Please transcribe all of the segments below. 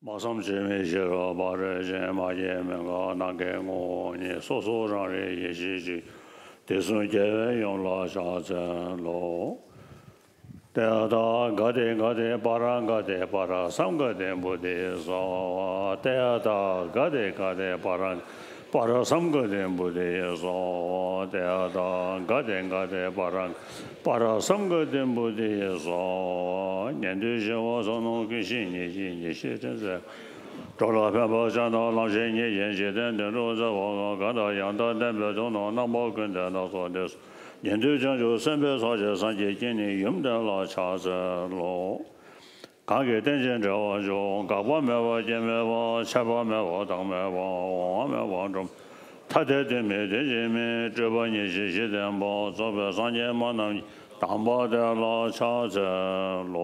마삼 제메시로 바르 제마제 menga 나게 고니 소소라레 예시지 대순 제외 용라 샤잔로 대하다 가데 바라 삼가데 모데서 대하다 가데 바라 삼가데 모데서 대하다 가데 바라 삼가데 모데서 년두셔서노 귀신이 예시전자 돌아가면서 나중에 연재된 로자와 가다 양다된 별종의 나모근다노소데스 연두전조 선배사제 산제진이 염달라 차서로 가게 된전저와조 가보면와 제메와 차보면와 당면와 와면와 좀 타대되면 되지면 저번에 시시된 뭐 소배산제만은 담보달라 차서로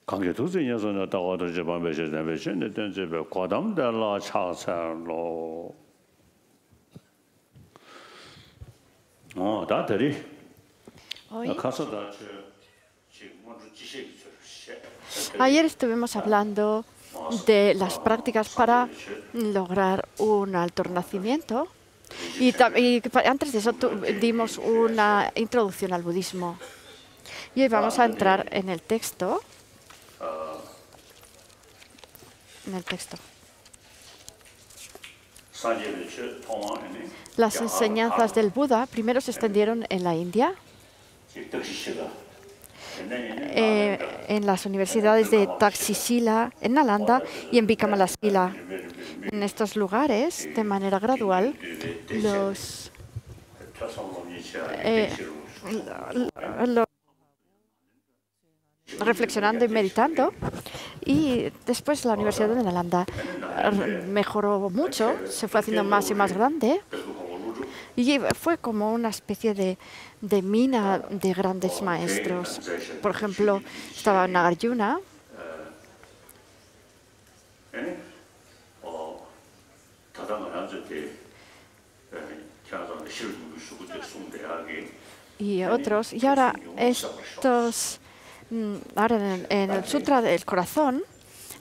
관계 도전에서는 다가도 제반 배제된 배제는 된제배 과담달라 차서로 다들이 Ayer estuvimos hablando de las prácticas para lograr un alto renacimiento y antes de eso dimos una introducción al budismo. Y hoy vamos a entrar en el texto. Las enseñanzas del Buda primero se extendieron en la India, en las universidades de Takshashila, en Nalanda y en Vikamalasila. En estos lugares, de manera gradual, reflexionando y meditando, y después la Universidad de Nalanda mejoró mucho, se fue haciendo más y más grande, y fue como una especie de mina de grandes maestros. Por ejemplo, estaba Nagarjuna, y otros, y ahora estos... Ahora en el Sutra del Corazón,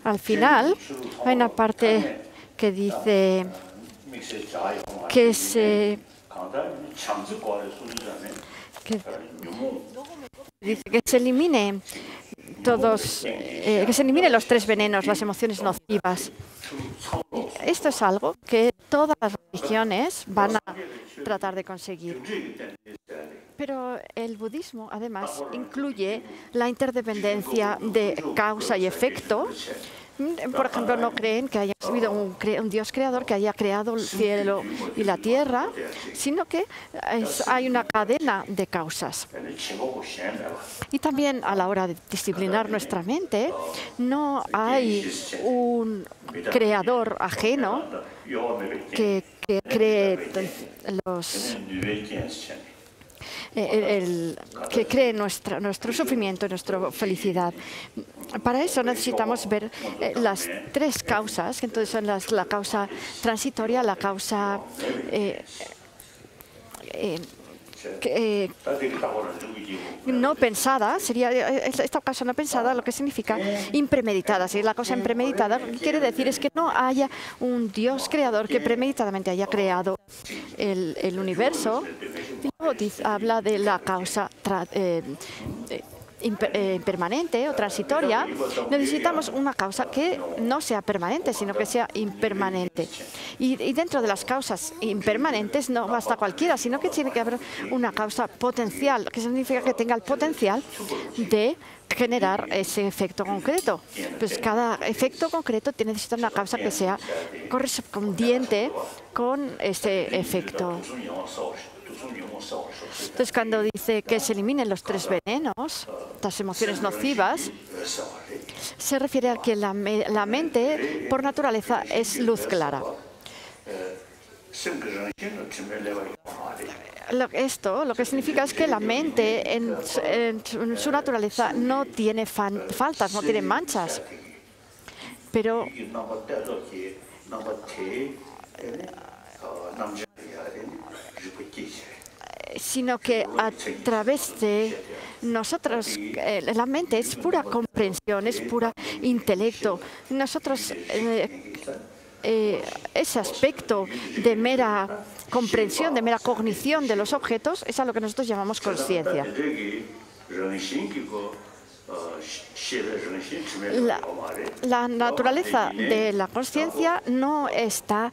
al final, hay una parte que dice que se eliminen los tres venenos, las emociones nocivas. Esto es algo que todas las religiones van a tratar de conseguir. Pero el budismo, además, incluye la interdependencia de causa y efecto. Por ejemplo, no creen que haya habido un Dios creador que haya creado el cielo y la tierra, sino que hay una cadena de causas. Y también a la hora de disciplinar nuestra mente, no hay un creador ajeno que cree que cree nuestro sufrimiento y nuestra felicidad. Para eso necesitamos ver las tres causas, que entonces son la causa transitoria, la causa no pensada, sería esta causa no pensada, lo que significa impremeditada. Si es la causa impremeditada, lo que quiere decir es que no haya un Dios creador que premeditadamente haya creado el universo. Y luego habla de la causa impermanente o transitoria. Necesitamos una causa que no sea permanente, sino que sea impermanente. Y dentro de las causas impermanentes no basta cualquiera, sino que tiene que haber una causa potencial, que significa que tenga el potencial de generar ese efecto concreto. Pues cada efecto concreto necesita una causa que sea correspondiente con ese efecto. Entonces, cuando dice que se eliminen los tres venenos, las emociones nocivas, se refiere a que la mente, por naturaleza, es luz clara. Lo que significa es que la mente, en su naturaleza, no tiene faltas, no tiene manchas. Pero sino que a través de Nosotros, la mente es pura comprensión, es pura intelecto. Nosotros, ese aspecto de mera comprensión, de mera cognición de los objetos, es a lo que nosotros llamamos conciencia. La naturaleza de la conciencia no está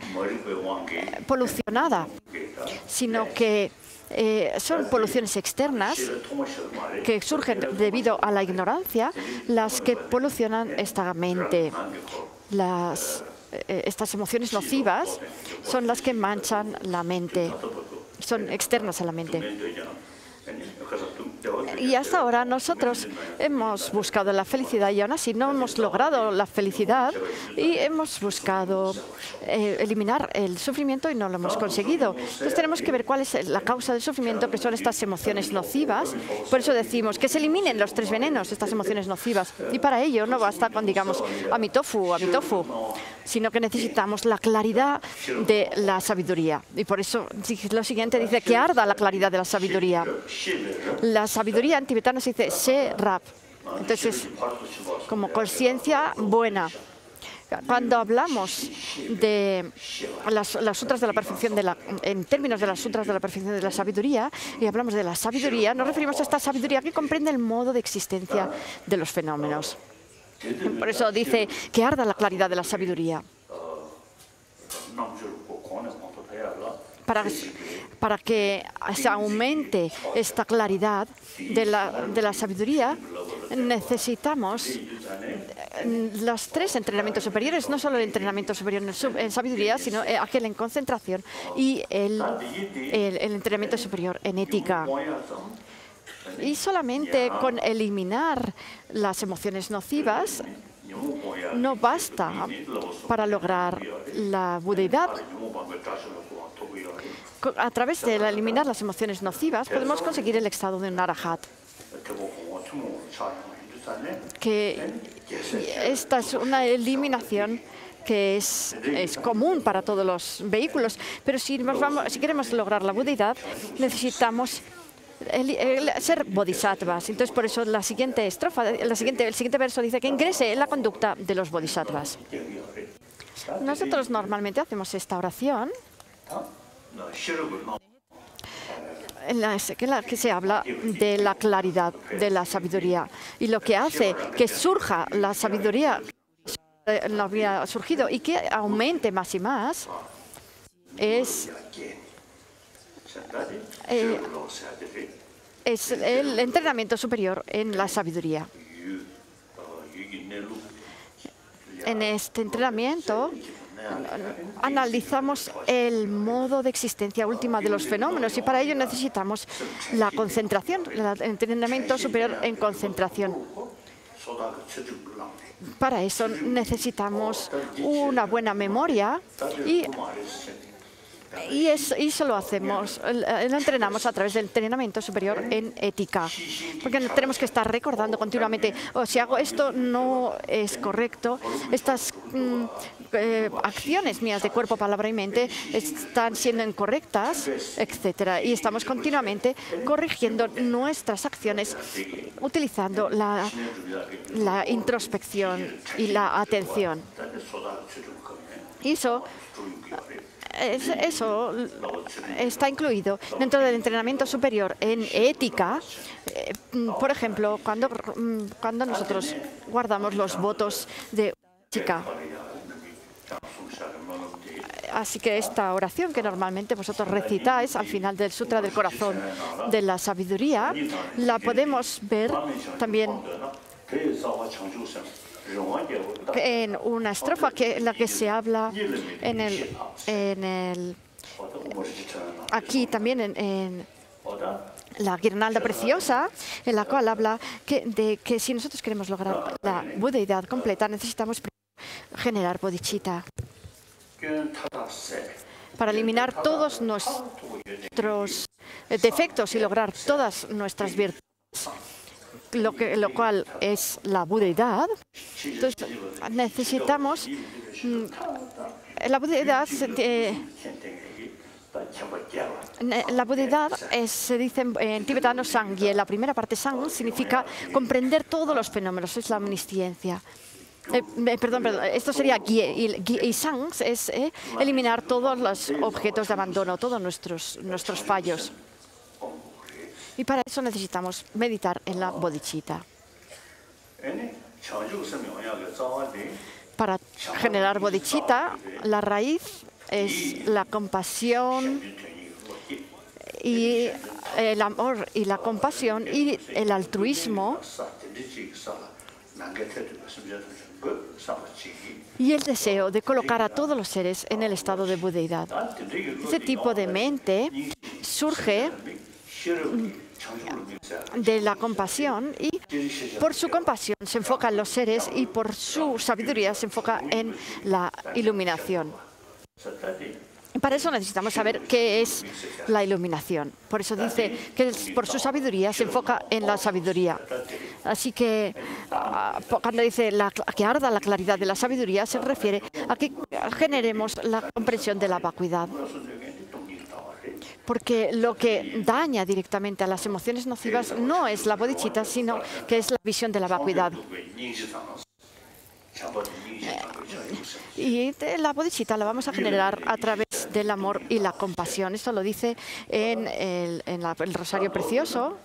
polucionada, sino que son poluciones externas que surgen debido a la ignorancia las que polucionan esta mente. Estas emociones nocivas son las que manchan la mente, son externas a la mente. Y hasta ahora nosotros hemos buscado la felicidad y aún así no hemos logrado la felicidad y hemos buscado eliminar el sufrimiento y no lo hemos conseguido. Entonces tenemos que ver cuál es la causa del sufrimiento, que son estas emociones nocivas. Por eso decimos que se eliminen los 3 venenos, estas emociones nocivas. Y para ello no basta con, digamos, amitofu, sino que necesitamos la claridad de la sabiduría. Y por eso lo siguiente dice que arda la claridad de la sabiduría. La sabiduría en tibetano se dice se-rap. Entonces, como conciencia buena. Cuando hablamos de las sutras de la perfección, en términos de las sutras de la perfección de la sabiduría, y hablamos de la sabiduría, nos referimos a esta sabiduría que comprende el modo de existencia de los fenómenos. Por eso dice que arda la claridad de la sabiduría. Para que se aumente esta claridad de la sabiduría, necesitamos los 3 entrenamientos superiores, no solo el entrenamiento superior en sabiduría, sino aquel en concentración y el entrenamiento superior en ética. Y solamente con eliminar las emociones nocivas no basta para lograr la budeidad. A través de eliminar las emociones nocivas podemos conseguir el estado de un arahat. Esta es una eliminación que es común para todos los vehículos, pero si queremos lograr la budeidad necesitamos ser bodhisattvas. Entonces, por eso la siguiente estrofa, el siguiente verso dice que ingrese en la conducta de los bodhisattvas. Nosotros normalmente hacemos esta oración en la que se habla de la claridad de la sabiduría. Y lo que hace que surja la sabiduría no había surgido y que aumente más y más es el entrenamiento superior en la sabiduría. En este entrenamiento analizamos el modo de existencia última de los fenómenos y para ello necesitamos la concentración, el entrenamiento superior en concentración. Para eso necesitamos una buena memoria y eso lo hacemos, lo entrenamos a través del entrenamiento superior en ética. Porque tenemos que estar recordando continuamente, si hago esto no es correcto, estas acciones mías de cuerpo, palabra y mente están siendo incorrectas, etc. Y estamos continuamente corrigiendo nuestras acciones utilizando la introspección y la atención. Y eso está incluido dentro del entrenamiento superior en ética. Por ejemplo, cuando nosotros guardamos los votos de ética. Así que esta oración que normalmente vosotros recitáis al final del Sutra del Corazón de la Sabiduría, la podemos ver también en una estrofa en la que se habla aquí también en la guirnalda preciosa, en la cual habla de que si nosotros queremos lograr la budeidad completa necesitamos generar bodhicitta para eliminar todos nuestros defectos y lograr todas nuestras virtudes. Lo cual es la budeidad. Entonces, necesitamos la budeidad La budeidad se dice en tibetano sangye. La primera parte sang significa comprender todos los fenómenos, es la omnisciencia. Perdón, esto sería gye, y sang es eliminar todos los objetos de abandono, todos nuestros fallos. Y para eso necesitamos meditar en la bodhicitta. Para generar bodhicitta, la raíz es la compasión y el amor y la compasión y el altruismo y el deseo de colocar a todos los seres en el estado de budeidad. Este tipo de mente surge de la compasión y por su compasión se enfoca en los seres y por su sabiduría se enfoca en la iluminación. Para eso necesitamos saber qué es la iluminación. Por eso dice que por su sabiduría se enfoca en la sabiduría. Así que cuando dice que arda la claridad de la sabiduría, se refiere a que generemos la comprensión de la vacuidad. Porque lo que daña directamente a las emociones nocivas no es la bodhicitta, sino que es la visión de la vacuidad. Y la bodhicitta la vamos a generar a través del amor y la compasión. Esto lo dice en el Rosario Precioso.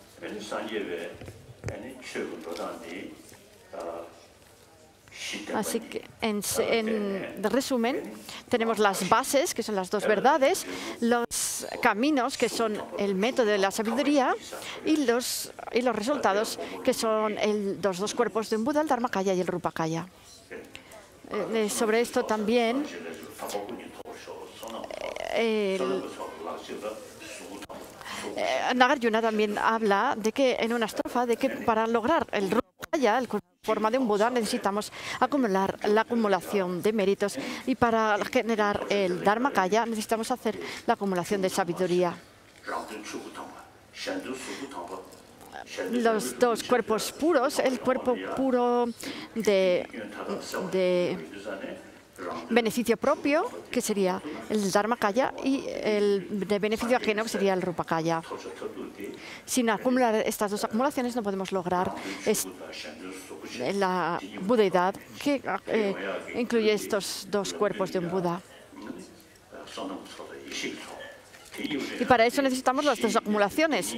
Así que, en resumen, tenemos las bases, que son las dos verdades, los caminos, que son el método de la sabiduría, y los resultados, que son los dos cuerpos de un Buda, el Dharmakaya y el Rupakaya. Sobre esto también Nagarjuna también habla de que en una estrofa de que para lograr el Rupakaya, el forma de un Buda, necesitamos acumular la acumulación de méritos y para generar el Dharmakaya necesitamos hacer la acumulación de sabiduría. Los dos cuerpos puros, el cuerpo puro de beneficio propio, que sería el Dharmakaya, y el de beneficio ajeno, que sería el Rupakaya. Sin acumular estas dos acumulaciones no podemos lograr la budeidad, que incluye estos dos cuerpos de un Buda. Y para eso necesitamos las dos acumulaciones.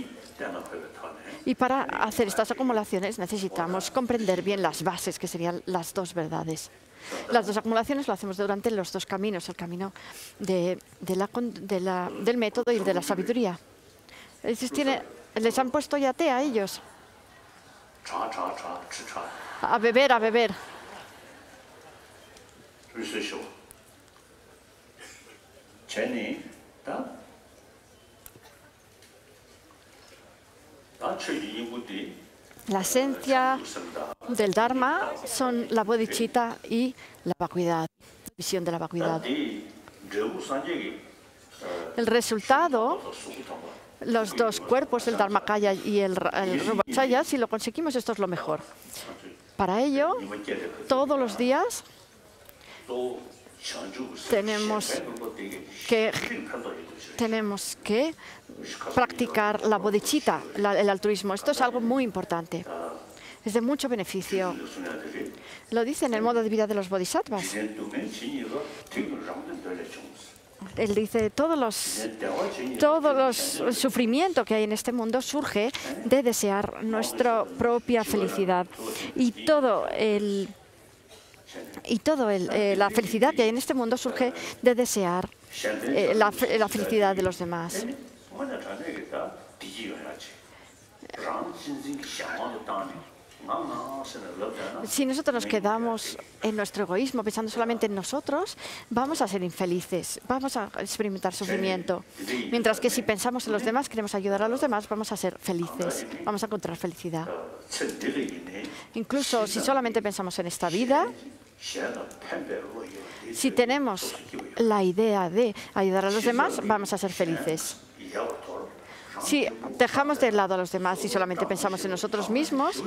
Y para hacer estas acumulaciones necesitamos comprender bien las bases, que serían las dos verdades. Las dos acumulaciones lo hacemos durante los dos caminos, el camino del método y el de la sabiduría. ¿Les han puesto ya té a ellos? A beber, a beber. La esencia del Dharma son la bodhicitta y la vacuidad, la visión de la vacuidad. El resultado, los dos cuerpos, el Dharmakaya y el Rupakaya, si lo conseguimos, esto es lo mejor. Para ello, todos los días tenemos que practicar la bodhicitta, el altruismo. Esto es algo muy importante. Es de mucho beneficio. Lo dice en el modo de vida de los bodhisattvas. Él dice, todos los sufrimientos que hay en este mundo surge de desear nuestra propia felicidad. Y la felicidad que hay en este mundo surge de desear la felicidad de los demás. Si nosotros nos quedamos en nuestro egoísmo, pensando solamente en nosotros, vamos a ser infelices, vamos a experimentar sufrimiento. Mientras que si pensamos en los demás, queremos ayudar a los demás, vamos a ser felices, vamos a encontrar felicidad. Incluso si solamente pensamos en esta vida, si tenemos la idea de ayudar a los demás, vamos a ser felices. Si dejamos de lado a los demás y solamente pensamos en nosotros mismos,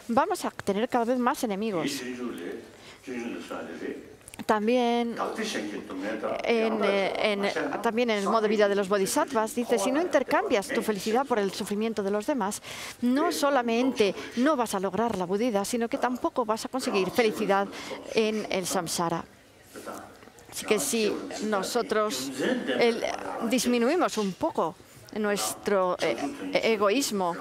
vamos a tener cada vez más enemigos. También también en el modo de vida de los bodhisattvas dice, si no intercambias tu felicidad por el sufrimiento de los demás, no solamente no vas a lograr la Buddhidad, sino que tampoco vas a conseguir felicidad en el samsara. Así que si nosotros disminuimos un poco nuestro egoísmo,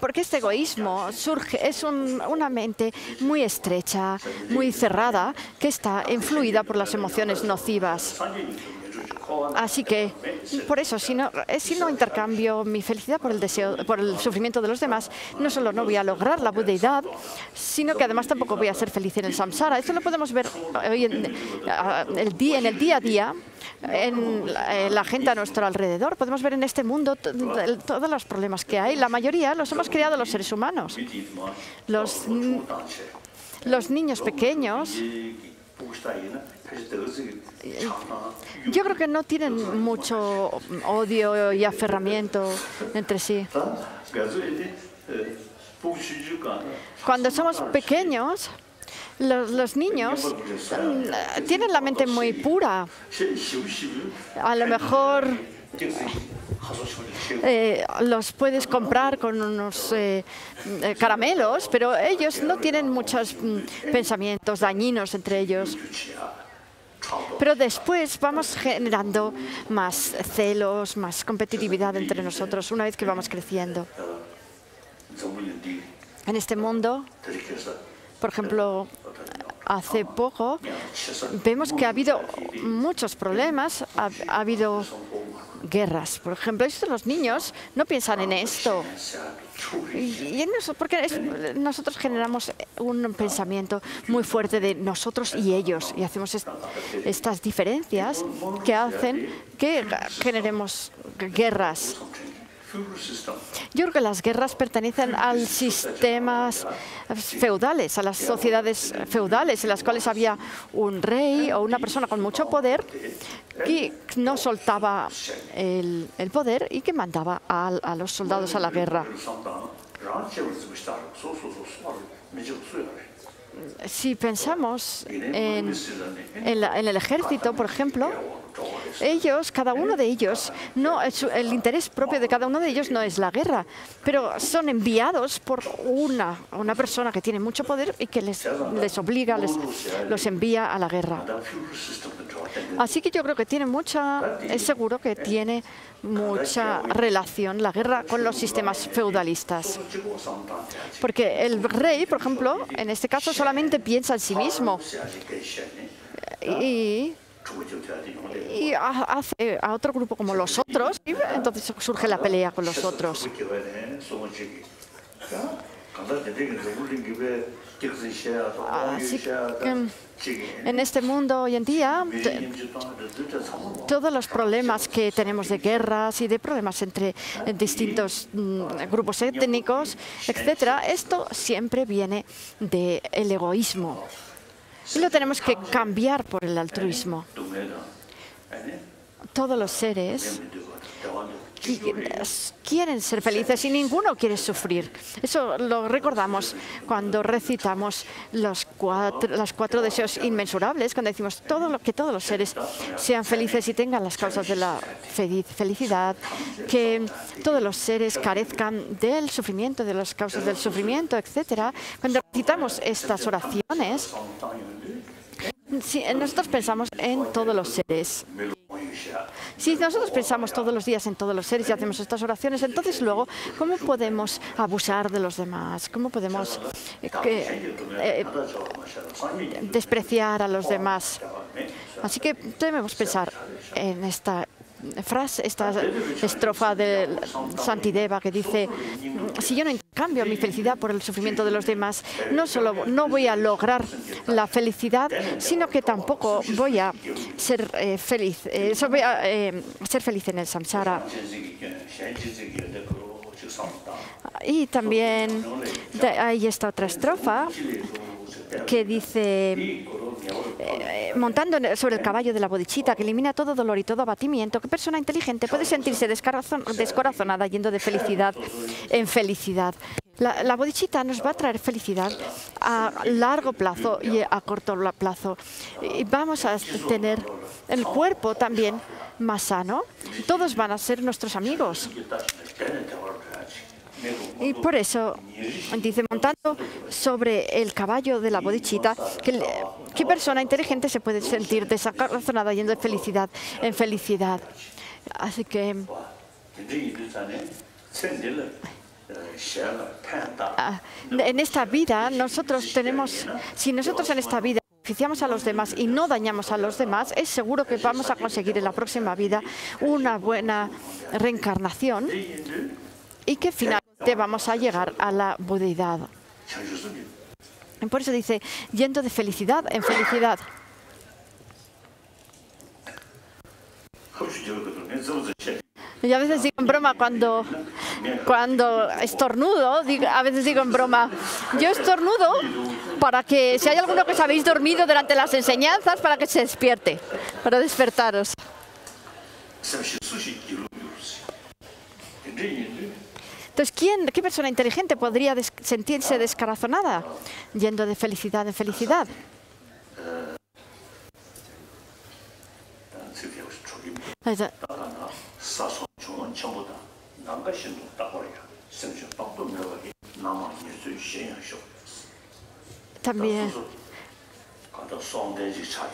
porque este egoísmo surge, es una mente muy estrecha, muy cerrada, que está influida por las emociones nocivas. Así que, por eso, si no intercambio mi felicidad por el sufrimiento de los demás, no solo no voy a lograr la Buddhidad, sino que además tampoco voy a ser feliz en el samsara. Esto lo podemos ver hoy en el día a día, en la gente a nuestro alrededor. Podemos ver en este mundo todos los problemas que hay. La mayoría los hemos creado los seres humanos. Los niños pequeños, yo creo que no tienen mucho odio y aferramiento entre sí. Cuando somos pequeños, los niños tienen la mente muy pura. A lo mejor los puedes comprar con unos caramelos, pero ellos no tienen muchos pensamientos dañinos entre ellos. Pero después vamos generando más celos, más competitividad entre nosotros una vez que vamos creciendo. En este mundo, por ejemplo, hace poco vemos que ha habido muchos problemas, ha habido guerras. Por ejemplo, los niños no piensan en esto. Porque nosotros generamos un pensamiento muy fuerte de nosotros y ellos, y hacemos estas diferencias que hacen que generemos guerras. Yo creo que las guerras pertenecen a sistemas feudales, a las sociedades feudales, en las cuales había un rey o una persona con mucho poder que no soltaba el poder y que mandaba a los soldados a la guerra. Si pensamos en el ejército, por ejemplo, cada uno de ellos, el interés propio de cada uno de ellos no es la guerra, pero son enviados por una persona que tiene mucho poder y que les obliga, los envía a la guerra. Así que yo creo que es seguro que tiene mucha relación la guerra con los sistemas feudalistas. Porque el rey, por ejemplo, en este caso solamente piensa en sí mismo y hace a otro grupo como los otros, y entonces surge la pelea con los otros. Así que en este mundo hoy en día, todos los problemas que tenemos de guerras y de problemas entre distintos grupos étnicos, etcétera, esto siempre viene del egoísmo. Y lo tenemos que cambiar por el altruismo. Todos los seres quieren ser felices y ninguno quiere sufrir. Eso lo recordamos cuando recitamos los cuatro deseos inmensurables, cuando decimos que todos los seres sean felices y tengan las causas de la felicidad, que todos los seres carezcan del sufrimiento, de las causas del sufrimiento, etc. Cuando recitamos estas oraciones, nosotros pensamos en todos los seres. Si nosotros pensamos todos los días en todos los seres y hacemos estas oraciones, entonces luego, ¿cómo podemos abusar de los demás? ¿Cómo podemos despreciar a los demás? Así que debemos pensar en esta estrofa de Santideva que dice: si yo no intercambio mi felicidad por el sufrimiento de los demás, no solo no voy a lograr la felicidad, sino que tampoco voy a ser feliz. Voy a ser feliz en el samsara. Y también hay esta otra estrofa que dice: montando sobre el caballo de la bodhicitta, que elimina todo dolor y todo abatimiento, ¿qué persona inteligente puede sentirse descorazonada yendo de felicidad en felicidad? La bodhicitta nos va a traer felicidad a largo plazo y a corto plazo. Y vamos a tener el cuerpo también más sano. Todos van a ser nuestros amigos. Y por eso, dice, montando sobre el caballo de la bodhicitta, ¿qué persona inteligente se puede sentir descorazonada yendo de felicidad en felicidad? Así que en esta vida nosotros tenemos, si nosotros en esta vida beneficiamos a los demás y no dañamos a los demás, es seguro que vamos a conseguir en la próxima vida una buena reencarnación y que finalmente vamos a llegar a la budeidad. Y por eso dice, yendo de felicidad en felicidad. Y a veces digo en broma cuando estornudo, a veces digo en broma, yo estornudo para que si hay alguno que os habéis dormido durante las enseñanzas, para que se despierte, para despertaros. Entonces, ¿qué persona inteligente podría sentirse descorazonada yendo de felicidad en felicidad? También.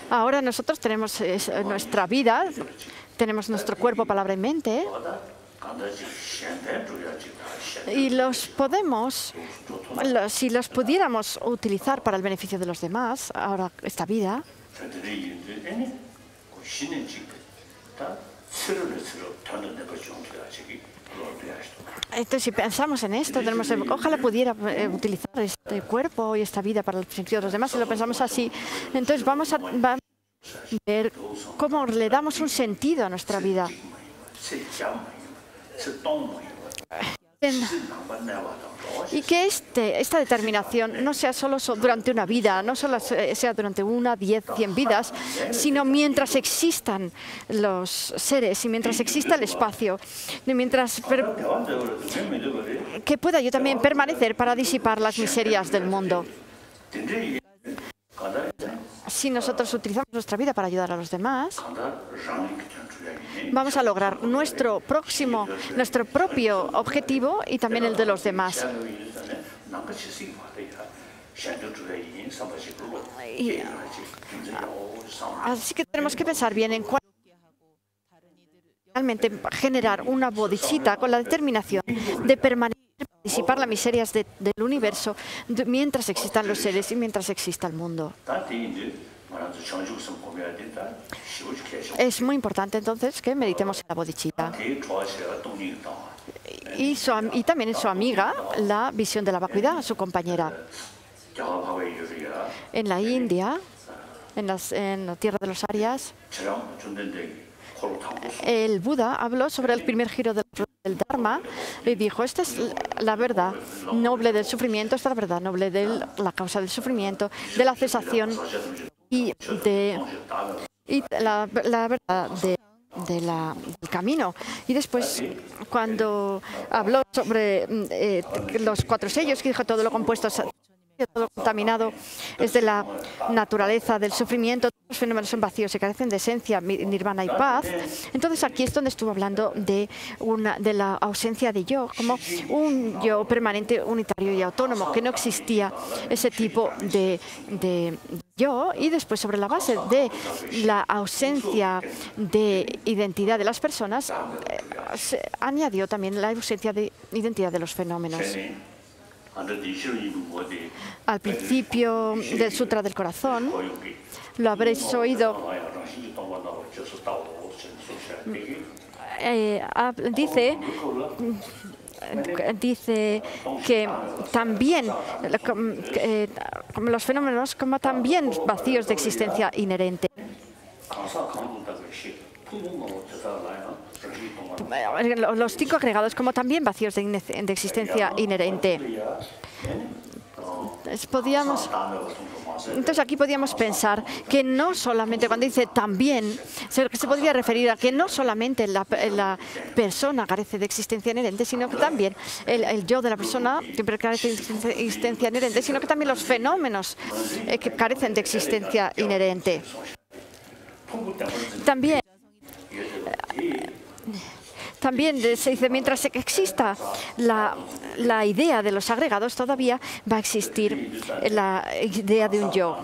Ahora nosotros tenemos nuestra vida, tenemos nuestro cuerpo, palabra y mente. Y si los pudiéramos utilizar para el beneficio de los demás, ahora esta vida, entonces si pensamos en esto, ojalá pudiera utilizar este cuerpo y esta vida para el beneficio de los demás, si lo pensamos así, entonces vamos a ver cómo le damos un sentido a nuestra vida. Y que esta determinación no sea solo durante una vida, no solo sea durante 1, 10, 100 vidas, sino mientras existan los seres y mientras exista el espacio, y mientras que pueda yo también permanecer para disipar las miserias del mundo. Si nosotros utilizamos nuestra vida para ayudar a los demás, vamos a lograr nuestro propio objetivo y también el de los demás. Así que tenemos que pensar bien en cuál realmente generar una bodhicitta con la determinación de permanecer, disipar las miserias del universo mientras existan los seres y mientras exista el mundo. Es muy importante entonces que meditemos en la bodhicitta. Y también en su amiga, la visión de la vacuidad, su compañera. En la India, en la tierra de los Aryas, el Buda habló sobre el primer giro del Dharma y dijo, esta es la verdad noble del sufrimiento, esta es la verdad noble de la causa del sufrimiento, de la cesación y la verdad del camino. Y después, cuando habló sobre los 4 sellos, que dijo todo lo compuesto, todo lo contaminado es de la naturaleza del sufrimiento, todos los fenómenos son vacíos y carecen de esencia, nirvana y paz. Entonces aquí es donde estuvo hablando de la ausencia de yo, como un yo permanente, unitario y autónomo, que no existía ese tipo de yo. Y después, sobre la base de la ausencia de identidad de las personas, se añadió también la ausencia de identidad de los fenómenos. Al principio del Sutra del Corazón, lo habréis oído, dice que también los fenómenos como también vacíos de existencia inherente. Los 5 agregados como también vacíos de existencia inherente. Podíamos Entonces aquí podríamos pensar que no solamente, cuando dice también, se podría referir a que no solamente la persona carece de existencia inherente, sino que también el yo de la persona carece de existencia inherente, sino que también los fenómenos que carecen de existencia inherente. También se dice, mientras exista la idea de los agregados, todavía va a existir la idea de un yo.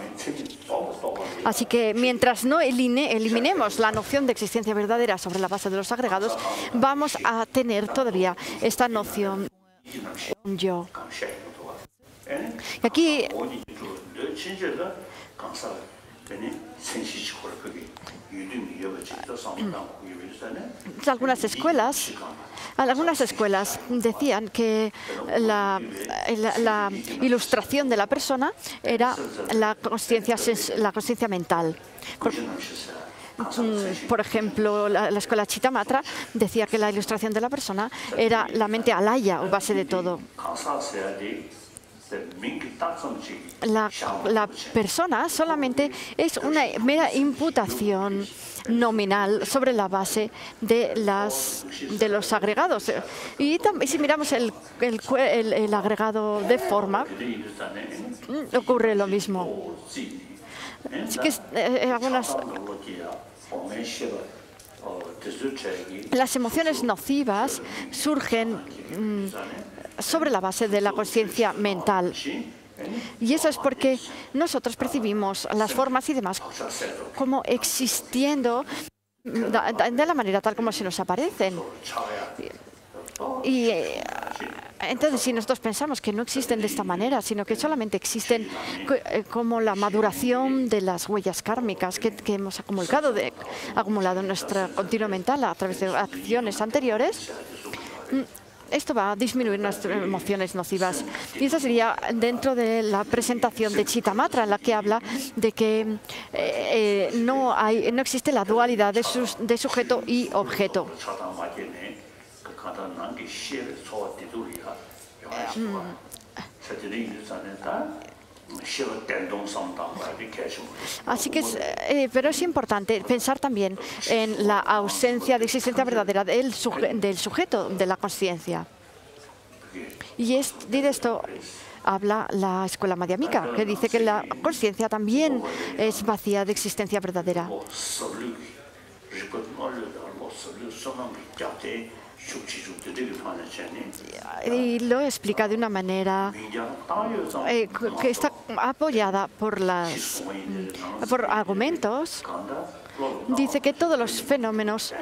Así que mientras no eliminemos la noción de existencia verdadera sobre la base de los agregados, vamos a tener todavía esta noción de un yo. Y aquí algunas escuelas decían que la ilustración de la persona era la conciencia mental. Por ejemplo, la escuela Chittamatra decía que la ilustración de la persona era la mente alaya o base de todo. La persona solamente es una mera imputación nominal sobre la base de los agregados. Y si miramos el agregado de forma, ocurre lo mismo. Así que las emociones nocivas surgen sobre la base de la conciencia mental. Y eso es porque nosotros percibimos las formas y demás como existiendo de la manera tal como se nos aparecen. Y entonces, si nosotros pensamos que no existen de esta manera, sino que solamente existen como la maduración de las huellas kármicas que hemos acumulado en nuestro continuo mental a través de acciones anteriores, esto va a disminuir nuestras emociones nocivas. Y eso sería dentro de la presentación de Chittamatra, en la que habla de que no existe la dualidad de sujeto y objeto. Así que pero es importante pensar también en la ausencia de existencia verdadera del sujeto de la consciencia. Y de esto habla la escuela madhyamika, que dice que la consciencia también es vacía de existencia verdadera. Y lo explica de una manera que está apoyada por argumentos. Dice que todos los fenómenos,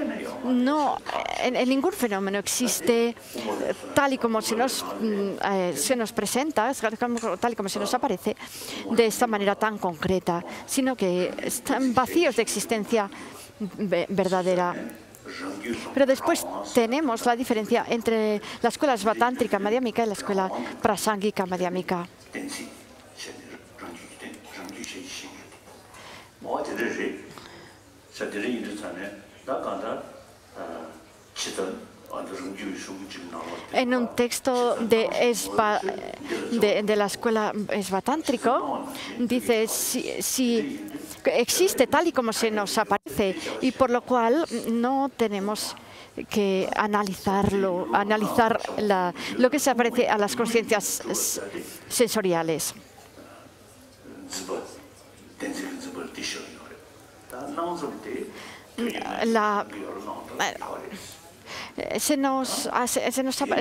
en ningún fenómeno existe tal y como se nos presenta, tal y como se nos aparece, de esta manera tan concreta, sino que están vacíos de existencia verdadera. Pero después tenemos la diferencia entre la escuela Svatántrika Madhyamika y la escuela Prasangika Madhyamika. En un texto de la escuela Svatántrico dice si existe tal y como se nos aparece, y por lo cual no tenemos que analizar lo que se aparece a las conciencias sensoriales.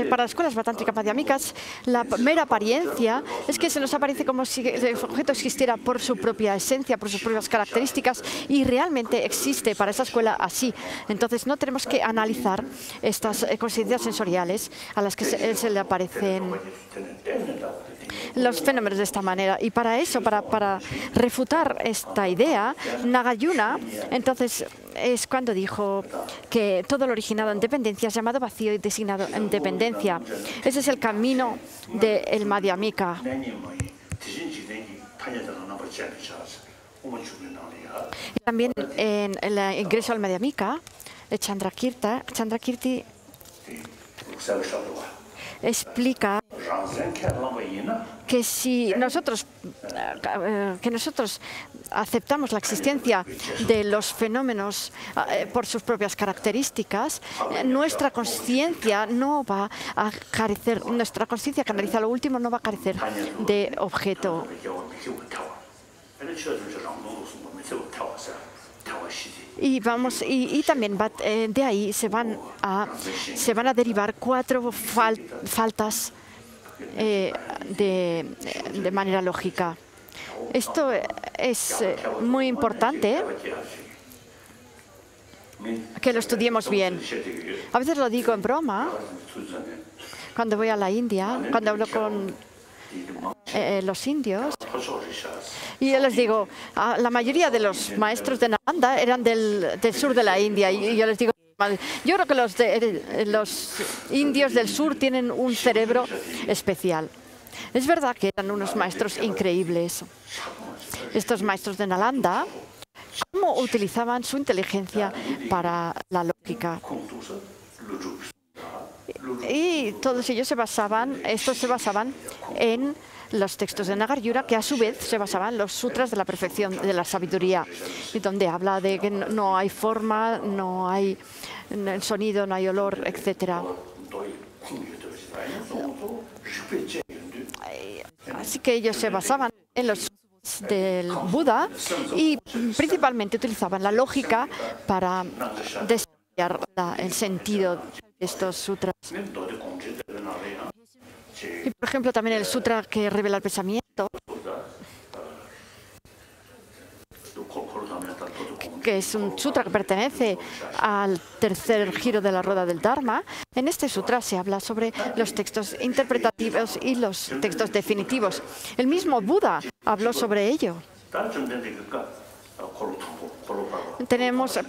Para las escuelas Svatántrika Madhyamikas, la mera apariencia es que se nos aparece como si el objeto existiera por su propia esencia, por sus propias características, y realmente existe para esa escuela así. Entonces no tenemos que analizar estas conciencias sensoriales a las que se le aparecen los fenómenos de esta manera. Y para eso, para refutar esta idea, Nagarjuna entonces es cuando dijo que todo lo originado en dependencia es llamado vacío y designado en dependencia. Ese es el camino del Madhyamika. Y también en el ingreso al Madhyamika, Chandrakirti explica que si nosotros, aceptamos la existencia de los fenómenos por sus propias características, nuestra conciencia no va a carecer, nuestra conciencia que analiza lo último no va a carecer de objeto. Y también de ahí se van a derivar 4 faltas de manera lógica. Esto es muy importante que lo estudiemos bien. A veces lo digo en broma, cuando voy a la India, cuando hablo con los indios, y yo les digo, la mayoría de los maestros de Nalanda eran del sur de la India, y yo les digo, yo creo que los indios del sur tienen un cerebro especial. Es verdad que eran unos maestros increíbles. Estos maestros de Nalanda, ¿cómo utilizaban su inteligencia para la lógica? Y todos ellos se basaban en los textos de Nagarjuna, que a su vez se basaban en los sutras de la perfección de la sabiduría, y donde habla de que no hay forma, no hay sonido, no hay olor, etc. Así que ellos se basaban en los sutras del Buda y principalmente utilizaban la lógica para desarrollar el sentido de estos sutras. Y, por ejemplo, también el sutra que revela el pensamiento, que es un sutra que pertenece al tercer giro de la rueda del Dharma. En este sutra se habla sobre los textos interpretativos y los textos definitivos. El mismo Buda habló sobre ello. Tenemos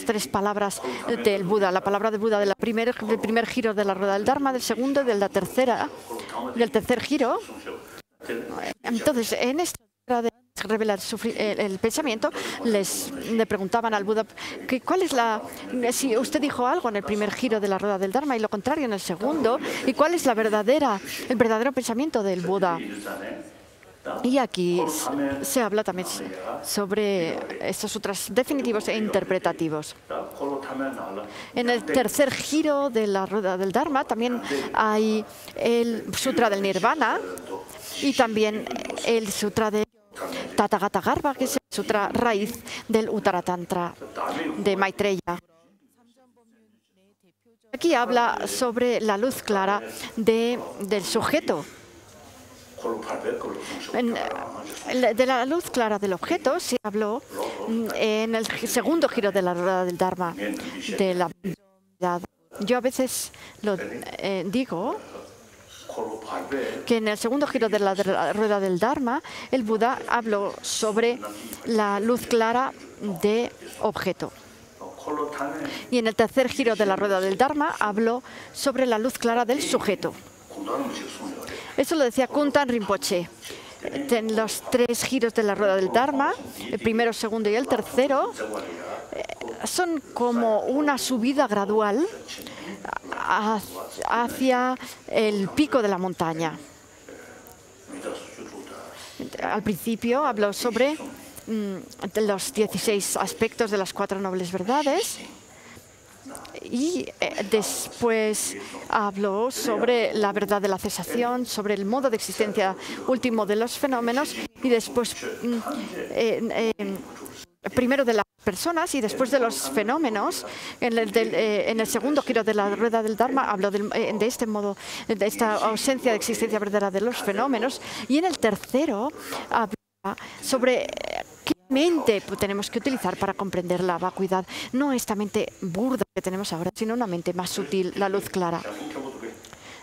3 palabras del Buda. La palabra del Buda del primer giro de la rueda del Dharma, del segundo y del tercer giro. Entonces, en esta de revelar el pensamiento, le preguntaban al Buda si usted dijo algo en el primer giro de la rueda del Dharma y lo contrario en el segundo, y cuál es el verdadero pensamiento del Buda. Y aquí se habla también sobre estos sutras definitivos e interpretativos. En el tercer giro de la rueda del Dharma también hay el sutra del Nirvana y también el sutra de Tathagata Garbha, que es el sutra raíz del Uttara Tantra de Maitreya. Aquí habla sobre la luz clara del sujeto. De la luz clara del objeto se habló en el segundo giro de la rueda del Dharma, de la verdad. Yo a veces lo digo que en el segundo giro de la rueda del Dharma, el Buda habló sobre la luz clara de objeto. Y en el tercer giro de la rueda del Dharma habló sobre la luz clara del sujeto. Eso lo decía Kuntan Rinpoche. En los 3 giros de la rueda del Dharma, el primero, el segundo y el tercero, son como una subida gradual hacia el pico de la montaña. Al principio habló sobre los 16 aspectos de las 4 nobles verdades. Y después habló sobre la verdad de la cesación, sobre el modo de existencia último de los fenómenos y después primero de las personas y después de los fenómenos. En el segundo giro de la rueda del Dharma habló de este modo, de esta ausencia de existencia verdadera de los fenómenos, y en el tercero habló sobre qué mente tenemos que utilizar para comprender la vacuidad. No esta mente burda que tenemos ahora, sino una mente más sutil, la luz clara.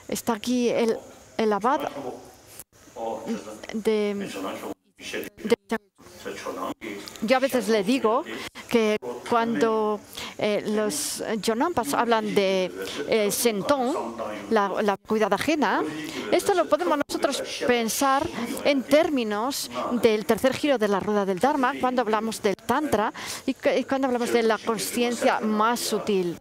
Está aquí el abad yo a veces le digo que cuando los Yonampas hablan de Sentón, la cuidad ajena, esto lo podemos nosotros pensar en términos del tercer giro de la rueda del Dharma, cuando hablamos del Tantra y cuando hablamos de la conciencia más sutil.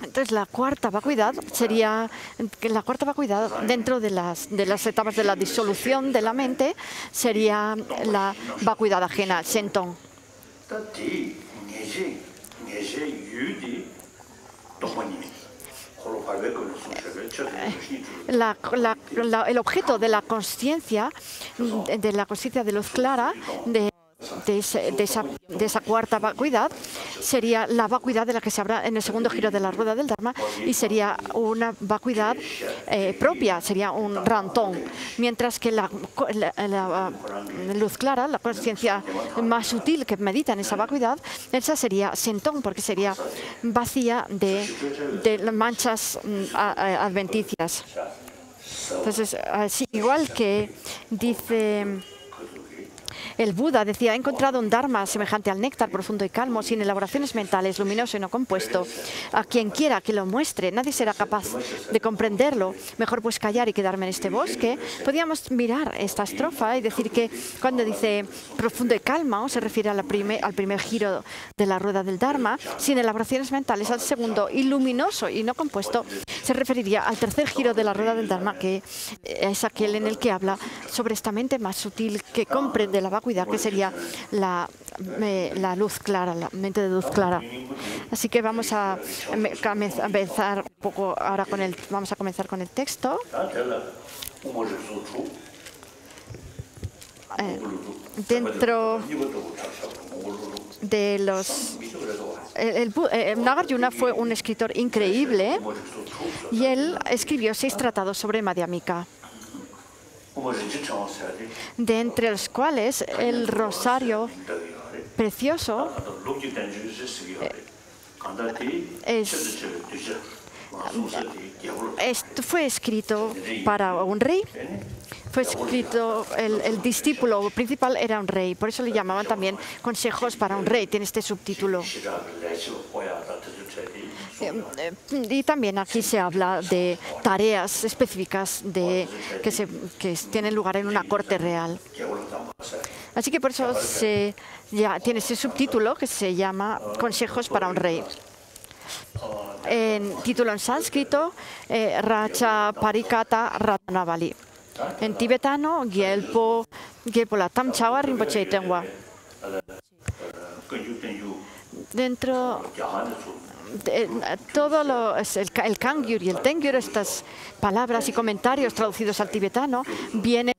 Entonces, la cuarta vacuidad sería dentro de las etapas de la disolución de la mente, sería la vacuidad ajena, Sentong. El objeto de la conciencia de luz clara, de esa cuarta vacuidad, sería la vacuidad de la que se habla en el segundo giro de la rueda del Dharma, y sería una vacuidad propia, sería un rantón, mientras que la luz clara, la conciencia más sutil que medita en esa vacuidad, esa sería Sentong, porque sería vacía de las manchas adventicias. Entonces, así, igual que dice el Buda, decía: he encontrado un Dharma semejante al néctar profundo y calmo, sin elaboraciones mentales, luminoso y no compuesto. A quien quiera que lo muestre, nadie será capaz de comprenderlo. Mejor pues callar y quedarme en este bosque. Podríamos mirar esta estrofa y decir que cuando dice profundo y calmo se refiere al primer giro de la rueda del Dharma, sin elaboraciones mentales al segundo, y luminoso y no compuesto se referiría al tercer giro de la rueda del Dharma, que es aquel en el que habla sobre esta mente más sutil que comprende la vacuidad, que sería la luz clara, la mente de luz clara. Así que vamos a empezar un poco ahora vamos a comenzar con el texto. Dentro de los... Nagarjuna fue un escritor increíble y él escribió 6 tratados sobre Madhyamika, de entre los cuales el rosario precioso fue escrito para un rey. Fue escrito, el discípulo principal era un rey, por eso le llamaban también Consejos para un rey, tiene este subtítulo. Y también aquí se habla de tareas específicas que tienen lugar en una corte real. Así que por eso tiene ese subtítulo que se llama Consejos para un rey. En título en sánscrito, Racha Parikata Ratanavali. En tibetano, Gyelpo la Tamchawa Rinpoche Tengwa. Dentro de todo el Kangyur y el Tengyur, estas palabras y comentarios traducidos al tibetano vienen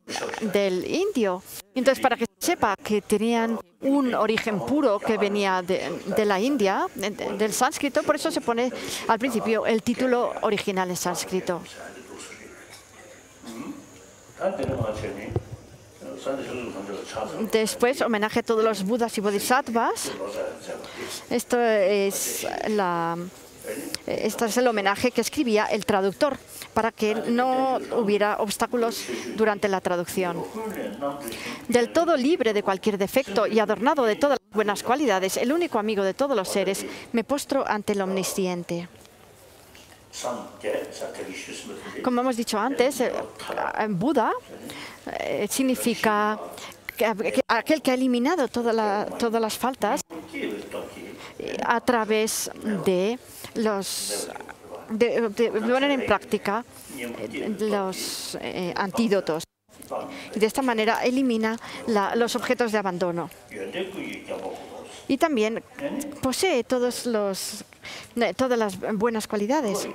del indio. Entonces, para que se sepa que tenían un origen puro que venía de la India, del sánscrito, por eso se pone al principio el título original en sánscrito. Después, homenaje a todos los budas y bodhisattvas. Este es el homenaje que escribía el traductor, para que no hubiera obstáculos durante la traducción. Del todo libre de cualquier defecto y adornado de todas las buenas cualidades, el único amigo de todos los seres, me postro ante el Omnisciente. Como hemos dicho antes, Buda significa aquel que ha eliminado todas las faltas a través de poner en práctica los antídotos. Y de esta manera elimina los objetos de abandono. Y también posee todas las buenas cualidades.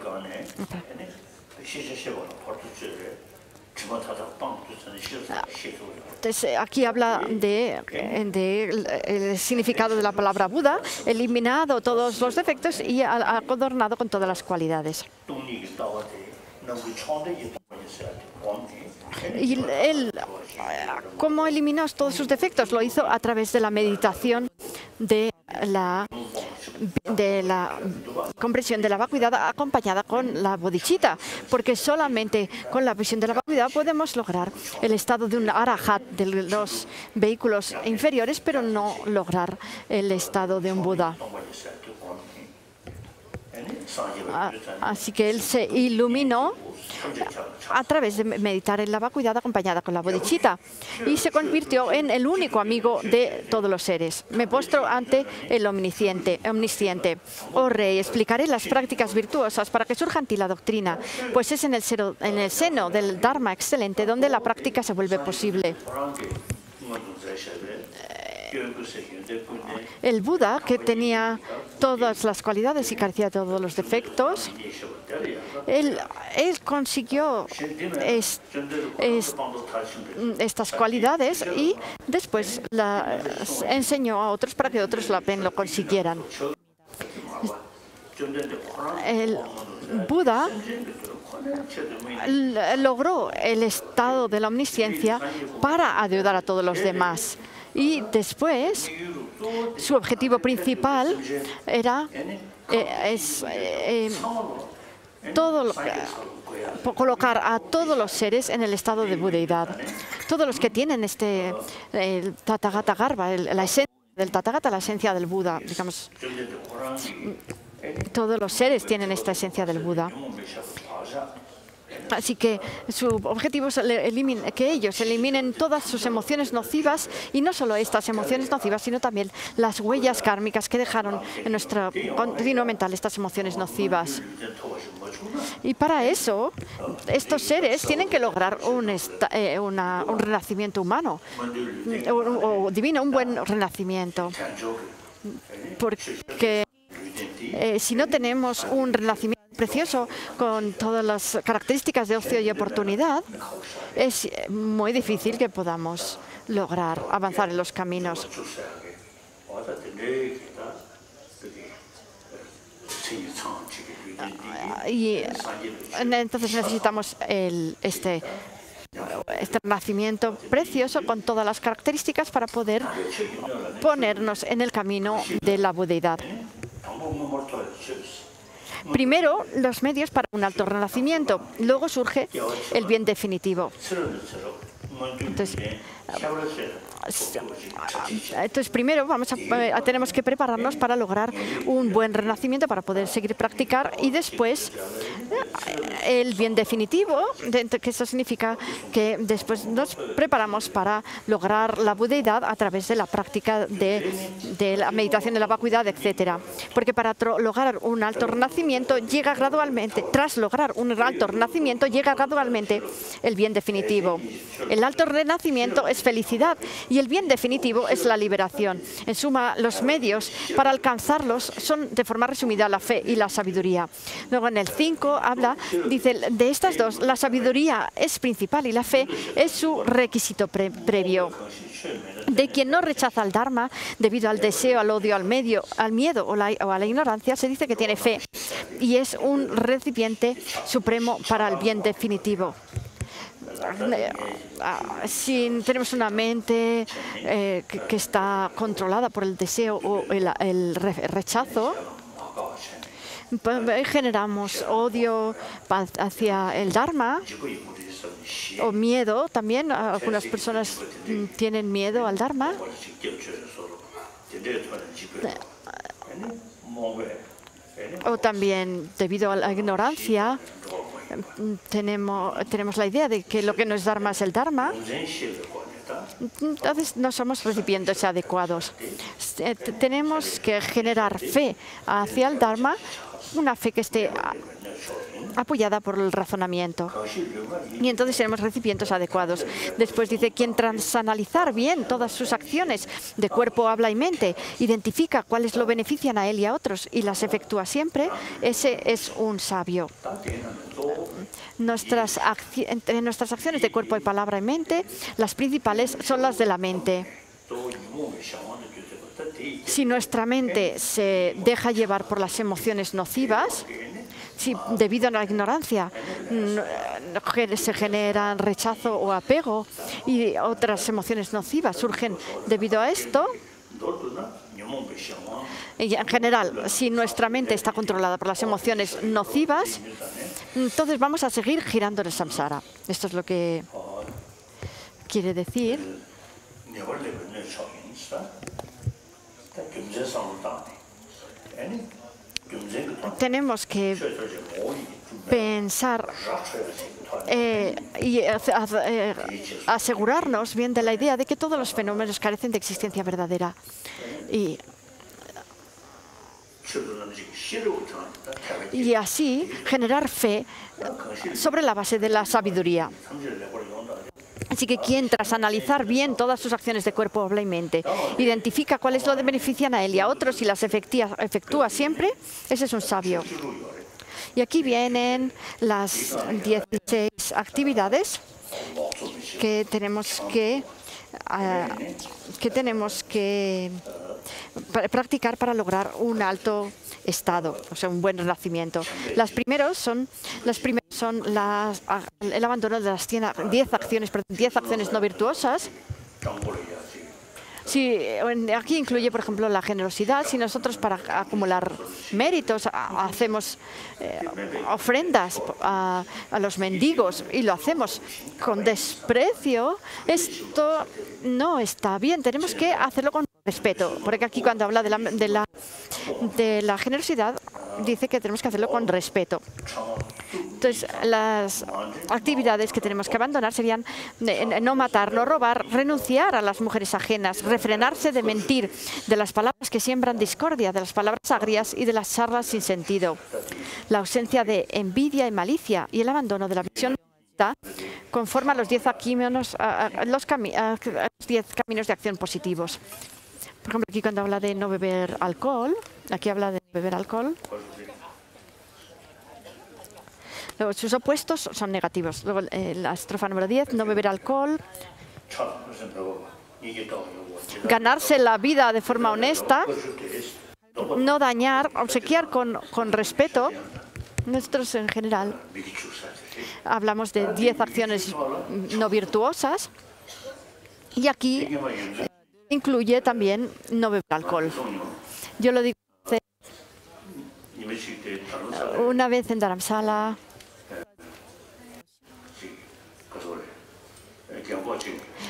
Entonces, aquí habla del significado de la palabra Buda, eliminado todos los defectos y adornado con todas las cualidades. Y él, ¿cómo eliminó todos sus defectos? Lo hizo a través de la meditación de la comprensión de la vacuidad acompañada con la bodhicitta, porque solamente con la visión de la vacuidad podemos lograr el estado de un arahat de los vehículos inferiores, pero no lograr el estado de un Buda. Así que él se iluminó a través de meditar en la vacuidad acompañada con la bodhicitta y se convirtió en el único amigo de todos los seres. Me postro ante el omnisciente. Oh rey, explicaré las prácticas virtuosas para que surja en ti la doctrina, pues es en el seno del Dharma excelente donde la práctica se vuelve posible. El Buda, que tenía todas las cualidades y carecía de todos los defectos, él consiguió estas cualidades y después las enseñó a otros para que otros también lo consiguieran. El Buda logró el estado de la omnisciencia para ayudar a todos los demás. Y después, su objetivo principal era colocar a todos los seres en el estado de budeidad. Todos los que tienen el Tathagata Garbha, la esencia del Tathagata, la esencia del Buda, digamos. Todos los seres tienen esta esencia del Buda. Así que su objetivo es que ellos eliminen todas sus emociones nocivas, y no solo estas emociones nocivas, sino también las huellas kármicas que dejaron en nuestro continuo mental estas emociones nocivas. Y para eso, estos seres tienen que lograr un renacimiento humano o divino, un buen renacimiento. Porque si no tenemos un renacimiento precioso con todas las características de ocio y oportunidad, es muy difícil que podamos lograr avanzar en los caminos. Y entonces necesitamos este renacimiento precioso con todas las características para poder ponernos en el camino de la budeidad. Primero, los medios para un alto renacimiento. Luego surge el bien definitivo. Entonces primero tenemos que prepararnos para lograr un buen renacimiento, para poder seguir practicar, y después el bien definitivo, que eso significa que después nos preparamos para lograr la budeidad a través de la práctica de la meditación, de la vacuidad, etc. Porque para lograr un alto renacimiento llega gradualmente, tras lograr un alto renacimiento llega gradualmente el bien definitivo. El alto renacimiento es felicidad y el bien definitivo es la liberación. En suma, los medios para alcanzarlos son, de forma resumida, la fe y la sabiduría. Luego en el 5 dice, de estas dos, la sabiduría es principal y la fe es su requisito previo. De quien no rechaza el Dharma debido al deseo, al odio, al miedo o a la ignorancia, se dice que tiene fe y es un recipiente supremo para el bien definitivo. Si tenemos una mente que está controlada por el deseo o el rechazo, generamos odio hacia el Dharma o miedo también. Algunas personas tienen miedo al Dharma. O también, debido a la ignorancia, tenemos la idea de que lo que no es Dharma es el Dharma. Entonces no somos recipientes adecuados. Tenemos que generar fe hacia el Dharma, una fe que esté apoyada por el razonamiento. Y entonces seremos recipientes adecuados. Después dice, quien tras analizar bien todas sus acciones de cuerpo, habla y mente, identifica cuáles lo benefician a él y a otros y las efectúa siempre, ese es un sabio. Entre nuestras acciones de cuerpo y palabra y mente, las principales son las de la mente. Si nuestra mente se deja llevar por las emociones nocivas, si debido a la ignorancia se generan rechazo o apego y otras emociones nocivas surgen debido a esto, y en general, si nuestra mente está controlada por las emociones nocivas, entonces vamos a seguir girando en el samsara. Esto es lo que quiere decir. tenemos que pensar y asegurarnos bien de la idea de que todos los fenómenos carecen de existencia verdadera. Y así generar fe sobre la base de la sabiduría. Así que quien, tras analizar bien todas sus acciones de cuerpo, habla y mente, identifica cuáles lo benefician a él y a otros y las efectúa siempre, ese es un sabio. Y aquí vienen las 16 actividades que tenemos que practicar para lograr un alto estado, o sea, un buen renacimiento. Las primeras son el abandono de las 10 acciones no virtuosas. Sí, aquí incluye, por ejemplo, la generosidad. Si nosotros para acumular méritos hacemos ofrendas a los mendigos y lo hacemos con desprecio, esto no está bien. Tenemos que hacerlo con respeto, porque aquí cuando habla de la generosidad dice que tenemos que hacerlo con respeto. Entonces, las actividades que tenemos que abandonar serían no matar, no robar, renunciar a las mujeres ajenas, refrenarse de mentir, de las palabras que siembran discordia, de las palabras agrias y de las charlas sin sentido. La ausencia de envidia y malicia y el abandono de la visión conforman los 10 caminos de acción positivos. Por ejemplo, aquí cuando habla de no beber alcohol, aquí habla de beber alcohol. Luego, sus opuestos son negativos. Luego, la estrofa número 10, no beber alcohol. Ganarse la vida de forma honesta. No dañar, obsequiar con respeto. Nosotros, en general, hablamos de 10 acciones no virtuosas. Y aquí incluye también no beber alcohol. Yo lo digo una vez en Dharamsala.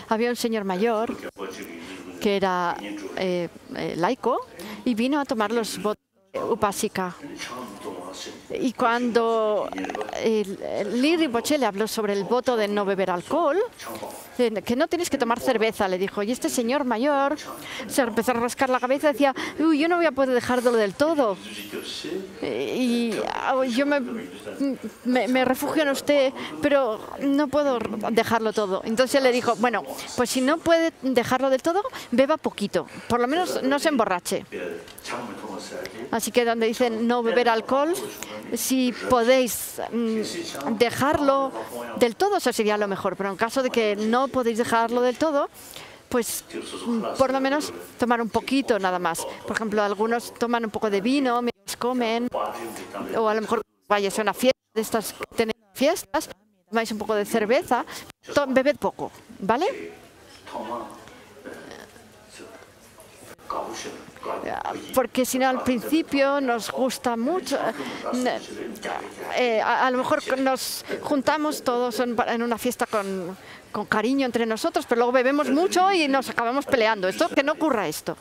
Había un señor mayor que era laico y vino a tomar los votos de Upasika. Y cuando Ly Rinpoche le habló sobre el voto de no beber alcohol, que no tienes que tomar cerveza, le dijo. Y este señor mayor se empezó a rascar la cabeza y decía, uy, yo no voy a poder dejarlo del todo. Y yo me refugio en usted, pero no puedo dejarlo todo. Entonces le dijo, bueno, pues si no puede dejarlo del todo, beba poquito. Por lo menos no se emborrache. Así que donde dicen no beber alcohol, si podéis dejarlo del todo, eso sería lo mejor. Pero en caso de que no podéis dejarlo del todo, pues por lo menos tomar un poquito nada más. Por ejemplo, algunos toman un poco de vino mientras comen, o a lo mejor vayáis a una fiesta de estas que tenéis fiestas, tomáis un poco de cerveza, bebed poco, ¿vale? Porque si no, al principio nos gusta mucho. A lo mejor nos juntamos todos en una fiesta con cariño entre nosotros, pero luego bebemos mucho y nos acabamos peleando. Que no ocurra esto.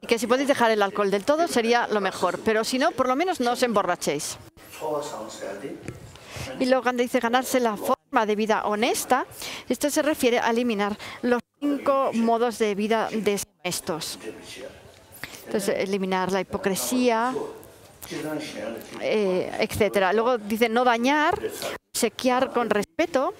Y que si podéis dejar el alcohol del todo sería lo mejor, pero si no, por lo menos no os emborrachéis. Y luego cuando dice ganarse la forma de vida honesta, esto se refiere a eliminar los 5 modos de vida deshonestos. Entonces, eliminar la hipocresía, etcétera. Luego dice no dañar, obsequiar con respeto.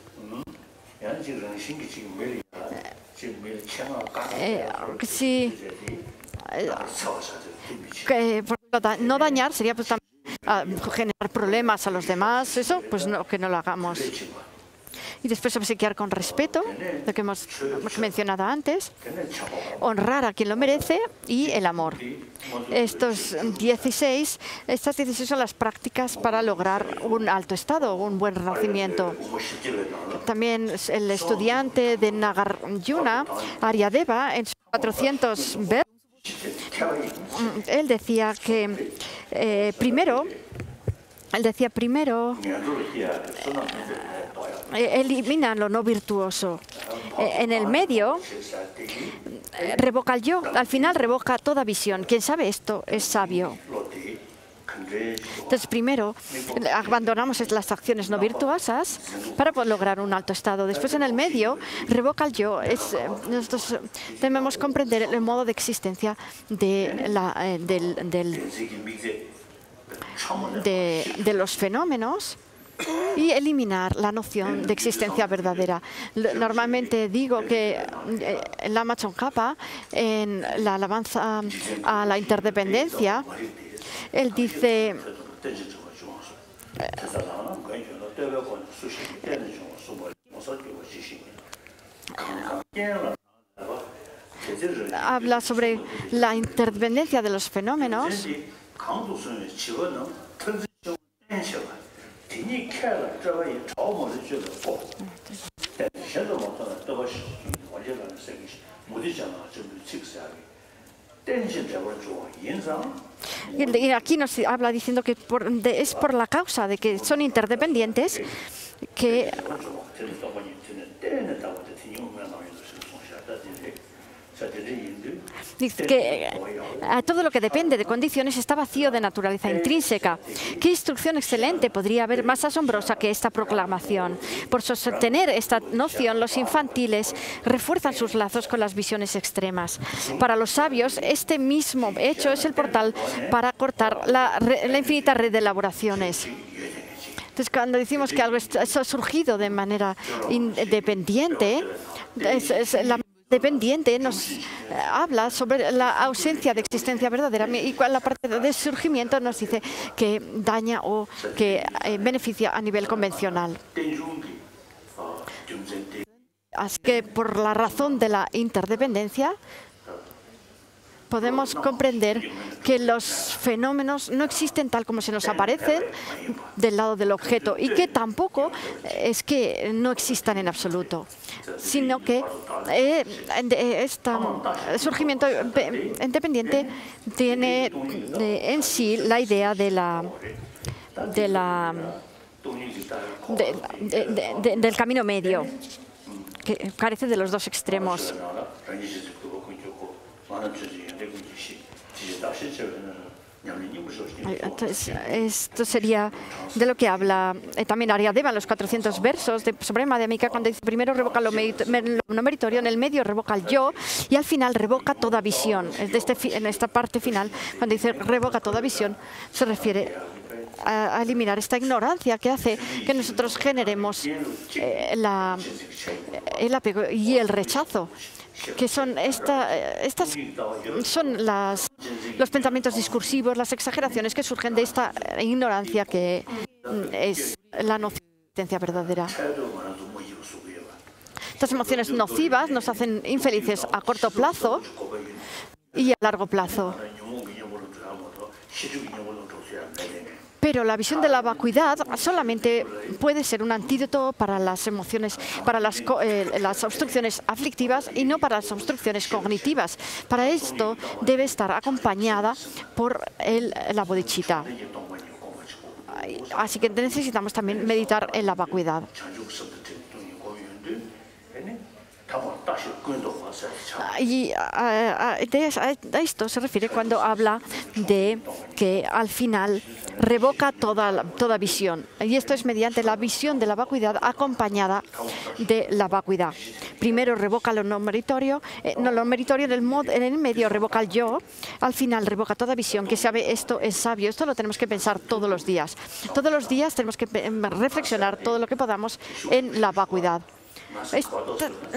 No dañar sería pues también generar problemas a los demás, eso pues no, que no lo hagamos. Y después obsequiar con respeto, lo que hemos mencionado antes, honrar a quien lo merece y el amor. Estas 16 son las prácticas para lograr un alto estado, un buen renacimiento. También el estudiante de Nagarjuna, Aryadeva, en sus 400 versos, él decía que primero elimina lo no virtuoso. en el medio, revoca el yo. Al final revoca toda visión. Quien sabe esto es sabio. Entonces, primero, abandonamos las acciones no virtuosas para lograr un alto estado. Después, en el medio, revoca el yo. Nosotros debemos comprender el modo de existencia de los fenómenos y eliminar la noción de existencia verdadera. Normalmente digo que Lama Tsongkhapa, en la alabanza a la interdependencia, él dice habla sobre la interdependencia de los fenómenos y aquí nos habla diciendo que es por la causa de que son interdependientes que dice que todo lo que depende de condiciones está vacío de naturaleza intrínseca. ¿Qué instrucción excelente podría haber más asombrosa que esta proclamación? Por sostener esta noción, los infantiles refuerzan sus lazos con las visiones extremas. Para los sabios, este mismo hecho es el portal para cortar la infinita red de elaboraciones. Entonces, cuando decimos que algo ha surgido de manera independiente, la dependiente nos habla sobre la ausencia de existencia verdadera y la parte de surgimiento nos dice que daña o que beneficia a nivel convencional. Así que por la razón de la interdependencia podemos comprender que los fenómenos no existen tal como se nos aparecen del lado del objeto y que tampoco es que no existan en absoluto, sino que este surgimiento independiente tiene en sí la idea del camino medio, que carece de los dos extremos. Entonces, esto sería de lo que habla también Aryadeva en los 400 versos sobre Madhyamika, cuando dice primero revoca lo no meritorio, en el medio revoca el yo y al final revoca toda visión. En esta parte final, cuando dice revoca toda visión, se refiere a eliminar esta ignorancia que hace que nosotros generemos el apego y el rechazo, que son los pensamientos discursivos, las exageraciones que surgen de esta ignorancia que es la noción de existencia verdadera. Estas emociones nocivas nos hacen infelices a corto plazo y a largo plazo. Pero la visión de la vacuidad solamente puede ser un antídoto para las emociones, para las obstrucciones aflictivas y no para las obstrucciones cognitivas. Para esto debe estar acompañada por la bodhicitta. Así que necesitamos también meditar en la vacuidad. Y a esto se refiere cuando habla de que al final revoca toda visión. Y esto es mediante la visión de la vacuidad acompañada de la vacuidad. Primero revoca lo no meritorio, en el medio revoca el yo, al final revoca toda visión. Que sabe esto es sabio. Esto lo tenemos que pensar todos los días. Todos los días tenemos que reflexionar todo lo que podamos en la vacuidad.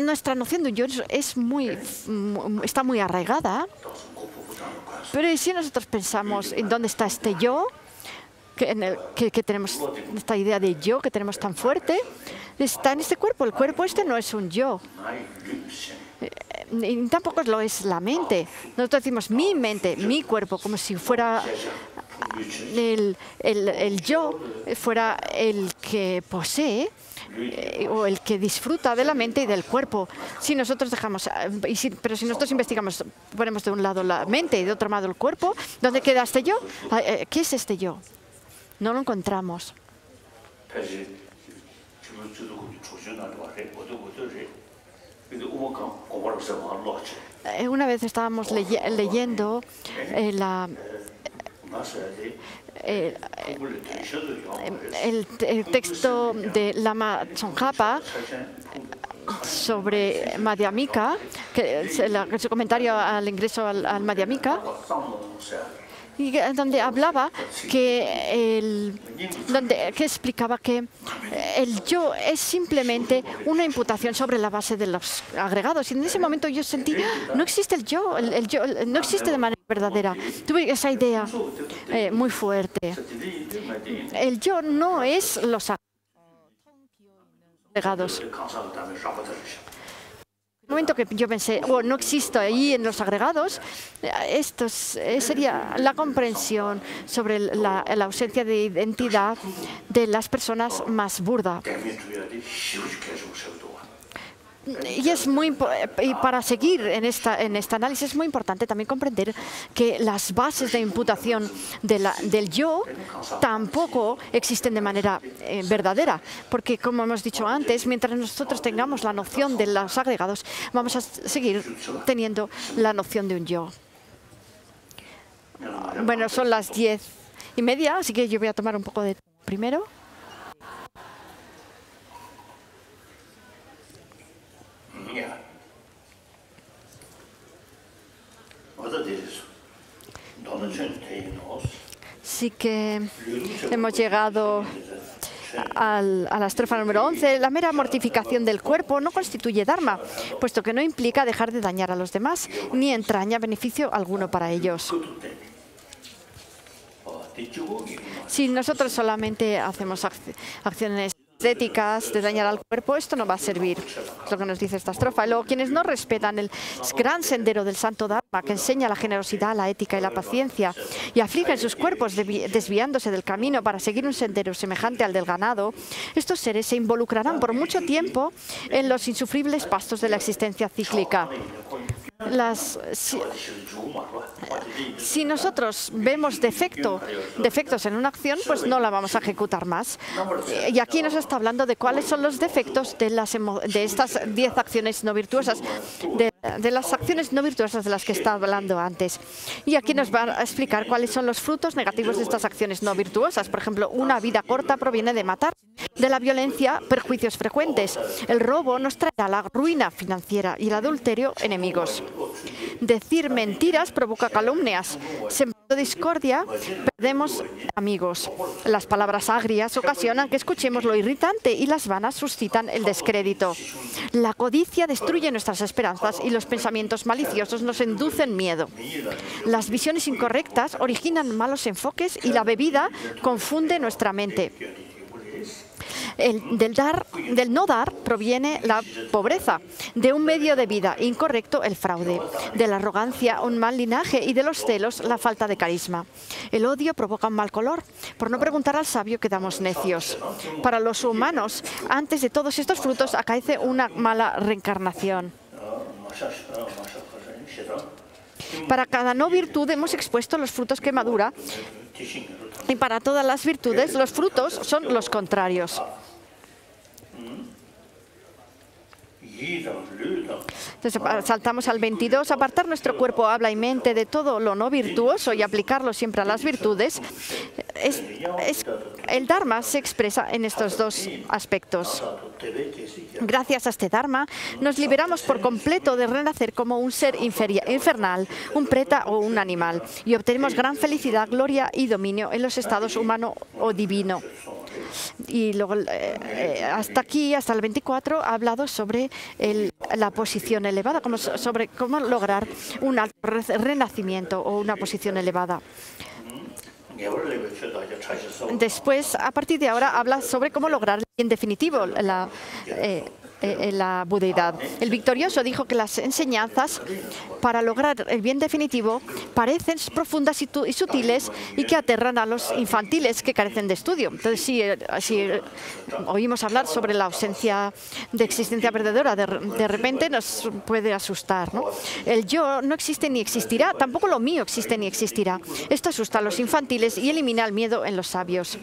Nuestra noción de un yo está muy arraigada, pero si nosotros pensamos en dónde está este yo, que tenemos esta idea de yo que tenemos tan fuerte, está en este cuerpo. El cuerpo no es un yo. Y tampoco lo es la mente. Nosotros decimos mi mente, mi cuerpo, como si fuera el yo, fuera el que posee o el que disfruta de la mente y del cuerpo. Si nosotros pero si nosotros investigamos, ponemos de un lado la mente y de otro lado el cuerpo, ¿dónde queda este yo? ¿Qué es este yo? No lo encontramos. Una vez estábamos leyendo el texto de Lama Tsongkhapa sobre Madhyamika, su comentario al ingreso al Madhyamika, y donde hablaba que explicaba que el yo es simplemente una imputación sobre la base de los agregados. Y en ese momento yo sentí, no existe el yo no existe de manera verdadera. Tuve esa idea muy fuerte. El yo no es los agregados. En el momento que yo pensé, no existo ahí en los agregados, esto sería la comprensión sobre la ausencia de identidad de las personas más burda. Y para seguir en este análisis es muy importante también comprender que las bases de imputación del yo tampoco existen de manera verdadera, porque como hemos dicho antes, mientras nosotros tengamos la noción de los agregados, vamos a seguir teniendo la noción de un yo. Bueno, son las 10:30, así que yo voy a tomar un poco de primero. Sí que hemos llegado a la estrofa número 11. La mera mortificación del cuerpo no constituye dharma, puesto que no implica dejar de dañar a los demás, ni entraña beneficio alguno para ellos. Si nosotros solamente hacemos acciones estéticas de dañar al cuerpo, esto no va a servir, es lo que nos dice esta estrofa. Y luego, quienes no respetan el gran sendero del santo Dharma, que enseña la generosidad, la ética y la paciencia, y afligen sus cuerpos desviándose del camino para seguir un sendero semejante al del ganado, estos seres se involucrarán por mucho tiempo en los insufribles pastos de la existencia cíclica. Si nosotros vemos defectos en una acción, pues no la vamos a ejecutar más. Y aquí nos está hablando de cuáles son los defectos de estas 10 acciones no virtuosas, de las acciones no virtuosas de las que estaba hablando antes. Y aquí nos va a explicar cuáles son los frutos negativos de estas acciones no virtuosas. Por ejemplo, una vida corta proviene de matar, de la violencia, perjuicios frecuentes. El robo nos traerá la ruina financiera y el adulterio, enemigos. Decir mentiras provoca calumnias. Sembrando discordia, perdemos amigos. Las palabras agrias ocasionan que escuchemos lo irritante y las vanas suscitan el descrédito. La codicia destruye nuestras esperanzas y los pensamientos maliciosos nos inducen miedo. Las visiones incorrectas originan malos enfoques y la bebida confunde nuestra mente. Del no dar proviene la pobreza, de un medio de vida incorrecto el fraude, de la arrogancia un mal linaje y de los celos la falta de carisma. El odio provoca un mal color. Por no preguntar al sabio quedamos necios. Para los humanos, antes de todos estos frutos acaece una mala reencarnación. Para cada no virtud hemos expuesto los frutos que madura, y para todas las virtudes los frutos son los contrarios. Entonces, saltamos al 22. Apartar nuestro cuerpo, habla y mente de todo lo no virtuoso y aplicarlo siempre a las virtudes. El Dharma se expresa en estos dos aspectos. Gracias a este Dharma nos liberamos por completo de renacer como un ser infernal, un preta o un animal, y obtenemos gran felicidad, gloria y dominio en los estados humano o divino. Y luego, hasta aquí, hasta el 24, ha hablado sobre la posición elevada, sobre cómo lograr un alto renacimiento o una posición elevada. Después, a partir de ahora, habla sobre cómo lograr en definitivo la budeidad. El victorioso dijo que las enseñanzas para lograr el bien definitivo parecen profundas y sutiles y que aterran a los infantiles que carecen de estudio. Entonces, si oímos hablar sobre la ausencia de existencia verdadera, de repente nos puede asustar, ¿no? El yo no existe ni existirá, tampoco lo mío existe ni existirá. Esto asusta a los infantiles y elimina el miedo en los sabios.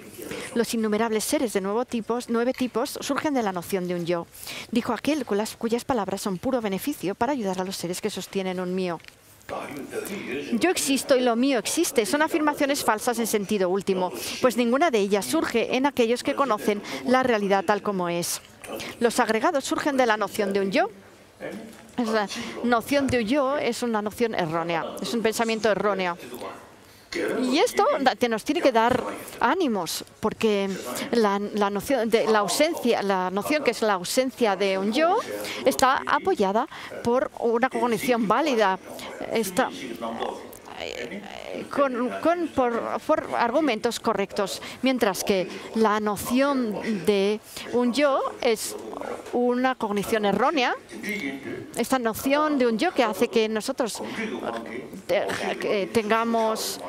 Los innumerables seres de nueve tipos surgen de la noción de un yo. Dijo aquel cuyas palabras son puro beneficio para ayudar a los seres que sostienen un mío. Yo existo y lo mío existe. Son afirmaciones falsas en sentido último, pues ninguna de ellas surge en aquellos que conocen la realidad tal como es. Los agregados surgen de la noción de un yo. La noción de un yo es una noción errónea, es un pensamiento erróneo. Y esto nos tiene que dar ánimos, porque la noción que es la ausencia de un yo está apoyada por una cognición válida. Por argumentos correctos, mientras que la noción de un yo es una cognición errónea. Esta noción de un yo que hace que nosotros tengamos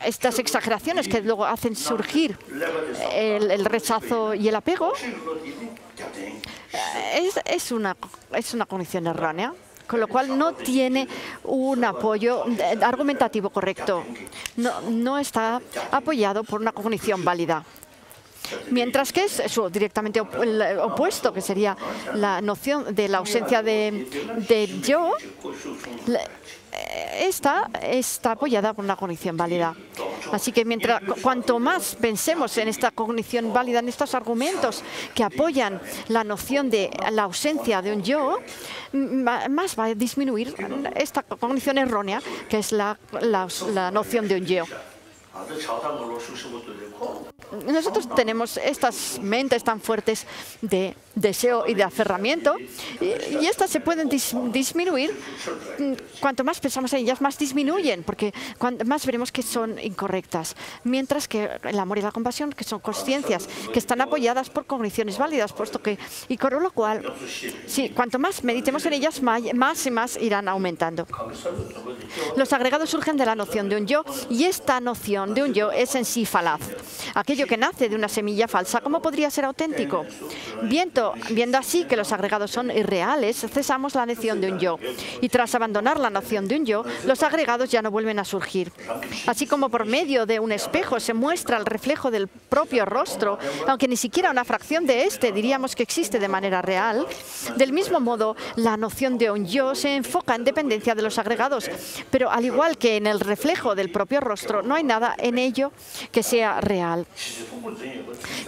estas exageraciones que luego hacen surgir el rechazo y el apego, es una cognición errónea. Con lo cual no tiene un apoyo argumentativo correcto. No está apoyado por una cognición válida. Mientras que es directamente el opuesto, que sería la noción de la ausencia de yo, esta está apoyada por una cognición válida. Así que cuanto más pensemos en esta cognición válida, en estos argumentos que apoyan la noción de la ausencia de un yo, más va a disminuir esta cognición errónea, que es la noción de un yo. Nosotros tenemos estas mentes tan fuertes de deseo y de aferramiento, y estas se pueden disminuir. Cuanto más pensamos en ellas, más disminuyen, porque más veremos que son incorrectas. Mientras que el amor y la compasión, que son conciencias que están apoyadas por cogniciones válidas, y con lo cual, cuanto más meditemos en ellas, más y más irán aumentando. Los agregados surgen de la noción de un yo, y esta noción de un yo es en sí falaz. Aquello que nace de una semilla falsa, ¿cómo podría ser auténtico? Viendo así que los agregados son irreales, cesamos la noción de un yo. Y tras abandonar la noción de un yo, los agregados ya no vuelven a surgir. Así como por medio de un espejo se muestra el reflejo del propio rostro, aunque ni siquiera una fracción de este diríamos que existe de manera real, del mismo modo, la noción de un yo se enfoca en dependencia de los agregados. Pero al igual que en el reflejo del propio rostro, no hay nada en ello que sea real.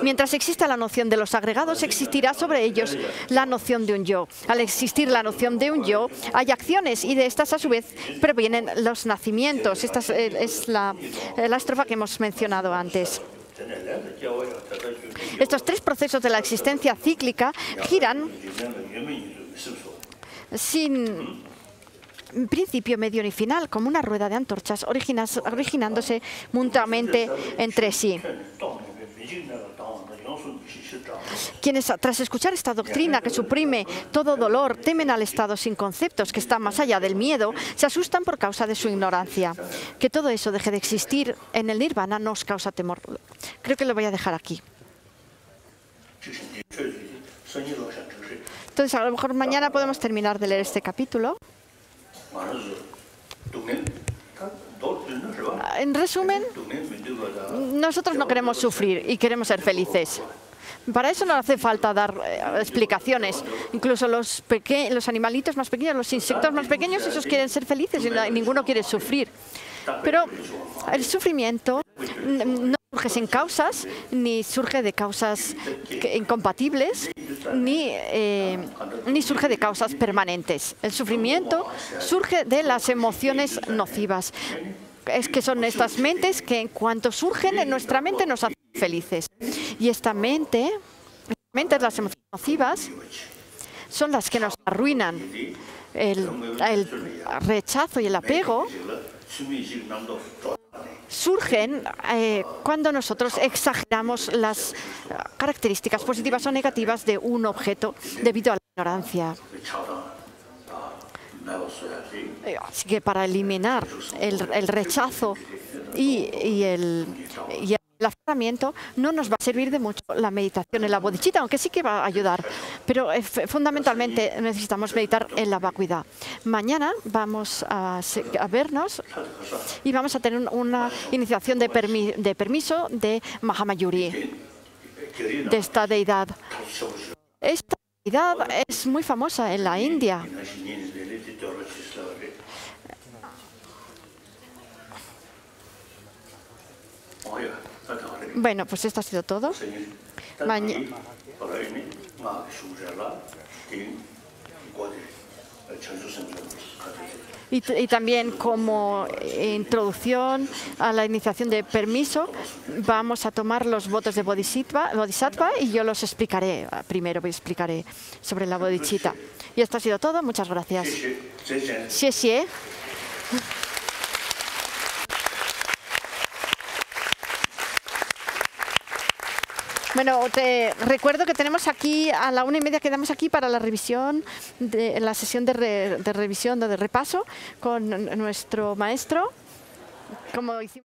Mientras exista la noción de los agregados, existirá sobre ellos la noción de un yo. Al existir la noción de un yo, hay acciones, y de estas a su vez provienen los nacimientos. Esta es la estrofa que hemos mencionado antes. Estos tres procesos de la existencia cíclica giran sin principio, medio ni final, como una rueda de antorchas, originándose mutuamente entre sí. Quienes, tras escuchar esta doctrina que suprime todo dolor, temen al estado sin conceptos que está más allá del miedo, se asustan por causa de su ignorancia. Que todo eso deje de existir en el nirvana nos causa temor. Creo que lo voy a dejar aquí. Entonces, a lo mejor mañana podemos terminar de leer este capítulo. En resumen, nosotros no queremos sufrir y queremos ser felices. Para eso no hace falta dar explicaciones. Incluso los animalitos más pequeños, los insectos más pequeños, esos quieren ser felices y ninguno quiere sufrir. Pero el sufrimiento no surge sin causas, ni surge de causas incompatibles, ni surge de causas permanentes. El sufrimiento surge de las emociones nocivas. Es que son estas mentes que en cuanto surgen en nuestra mente nos hacen felices. Y esta mente, las emociones nocivas, son las que nos arruinan. El rechazo y el apego surgen cuando nosotros exageramos las características positivas o negativas de un objeto debido a la ignorancia. Así que para eliminar el rechazo y el aferramiento no nos va a servir de mucho la meditación en la bodhicitta, aunque sí que va a ayudar. Pero fundamentalmente necesitamos meditar en la vacuidad. Mañana vamos a vernos y vamos a tener una iniciación de permiso de Mahamayuri. de esta deidad. Esta deidad es muy famosa en la India. Bueno, pues esto ha sido todo. Y también como introducción a la iniciación de permiso, vamos a tomar los votos de Bodhisattva y yo los explicaré. Primero explicaré sobre la bodhicitta. Y esto ha sido todo. Muchas gracias. Xie. Bueno, te recuerdo que tenemos aquí a la 1:30, quedamos aquí para la revisión, la sesión de revisión, de repaso con nuestro maestro. Como hicimos